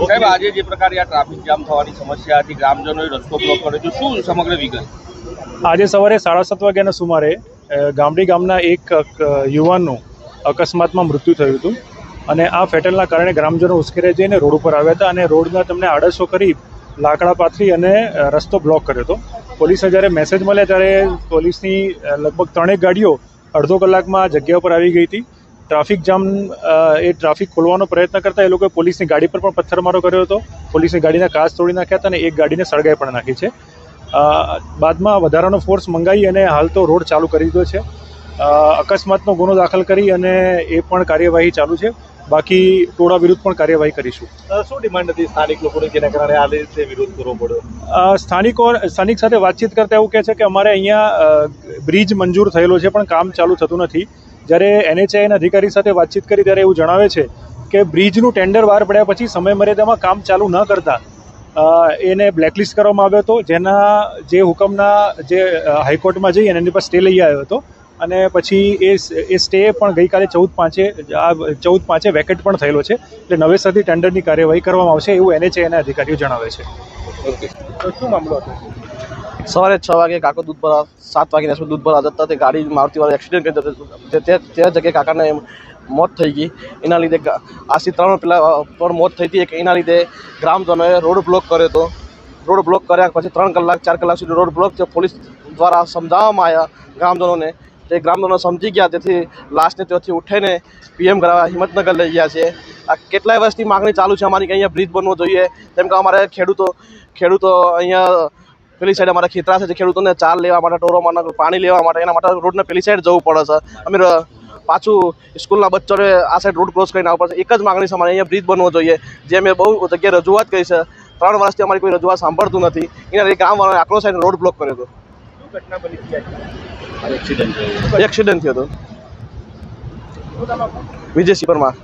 સાહેબ, આજે જે પ્રકારે આ ટ્રાફિક જામ થવાની સમસ્યા હતી, ગ્રામજનોએ રસ્તો બ્લોક કર્યો હતો, શું સમગ્ર વિગત? આજે સવારે 7:30 વાગ્યાના સુમારે ગામડી ગામના એક યુવાનનું અકસ્માતમાં મૃત્યુ થયું હતું અને આ ફેટલના કારણે ગ્રામજનો ઉશ્કેરાઈ જઈને રોડ ઉપર આવ્યા હતા અને રોડના તેમને આડસો કરી લાકડા પાથરી અને રસ્તો બ્લોક કર્યો હતો. પોલીસને જ્યારે મેસેજ મળ્યા ત્યારે પોલીસની લગભગ 3 ગાડીઓ અડધો કલાકમાં જગ્યા ઉપર આવી ગઈ હતી. ટ્રાફિક જામ ટ્રાફિક ખોલવાનો પ્રયત્ન કરતા એ લોકોએ પોલીસની ગાડી પર પણ પથ્થરમારો કર્યો હતો. પોલીસની ગાડીના કાચ તોડી નાખ્યા હતા અને એક ગાડીને સળગાઈ પણ નાખી છે. બાદમાં વધારાનો ફોર્સ મંગાવી અને હાલ તો રોડ ચાલુ કરી દીધો છે. અકસ્માતનો ગુનો દાખલ કરી અને એ પણ કાર્યવાહી ચાલુ છે. બાકી ટોળા વિરુદ્ધ પણ કાર્યવાહી કરીશું. શું ડિમાન્ડ હતી સ્થાનિક લોકોની જેના કારણે આ રીતે વિરોધ કરવો પડ્યો? સ્થાનિક સાથે વાતચીત કરતા એવું કહે છે કે અમારે અહીંયા બ્રિજ મંજૂર થયેલો છે પણ કામ ચાલુ થતું નથી. જ્યારે NHAIના અધિકારી સાથે વાતચીત કરી ત્યારે એવું જણાવે છે કે બ્રિજનું ટેન્ડર બહાર પડ્યા પછી સમય મર્યાદામાં કામ ચાલુ ન કરતા એને બ્લેકલિસ્ટ કરવામાં આવ્યો હતો, જેના જે હુકમના જે હાઈકોર્ટમાં જઈ અને એની પર સ્ટે લઈ આવ્યો હતો અને પછી એ સ્ટે પણ ગઈકાલે 14/5 વેકેટ પણ થયેલો છે. એટલે નવેસરથી ટેન્ડરની કાર્યવાહી કરવામાં આવશે એવું NHAIના અધિકારીઓ જણાવે છે. શું મામલો હતો? સવારે 6 વાગે કાકો દૂધ ભરવા 7 વાગ્યાની આસપાસ દૂધ ભરવા જતા તે ગાડી મારુતિવાળા એક્સિડન્ટ કરી દીધો. તે જગ્યાએ કાકાને મોત થઈ ગઈ. એના લીધે આજથી 3 પહેલાં પણ મોત થઈ હતી. એના લીધે ગ્રામજનોએ રોડ બ્લોક કર્યો હતો. રોડ બ્લોક કર્યા પછી 3 કલાક 4 કલાક સુધી રોડ બ્લોક છે. પોલીસ દ્વારા સમજાવવામાં આવ્યા ગ્રામજનોને. તે ગ્રામજનો સમજી ગયા. તેથી લાસ્ટને ત્યાંથી ઉઠીને PM કરાવવા હિંમતનગર લઈ ગયા છે. આ કેટલાય વર્ષથી માગણી ચાલુ છે અમારી કે અહીંયા બ્રિજ બનવો જોઈએ. કેમ કે અમારે ખેડૂતો અહીંયા પેલી સાઈડ અમારા ખેતરા છે. ખેડૂતોને ચાર લેવા માટે, ટોરોમાં પાણી લેવા માટે, એના માટે રોડને પેલી સાઈડ જવું પડે છે. અમે પાછું સ્કૂલના બચ્ચોને આ સાઈડ રોડ ક્રોસ કરીને આવવા પડશે. એક જ માગણી છે અમારે, અહીંયા બ્રિજ બનવો જોઈએ. જે અમે બહુ જગ્યાએ રજૂઆત કરી છે. 3 વર્ષથી અમારી કોઈ રજૂઆત સાંભળતું નથી. એના લીધે ગામવાળાને આકરો સાઈડ રોડ બ્લોક કર્યો હતો. એક્સિડન્ટ થયો હતો. વિજયસિંહ પરમાર.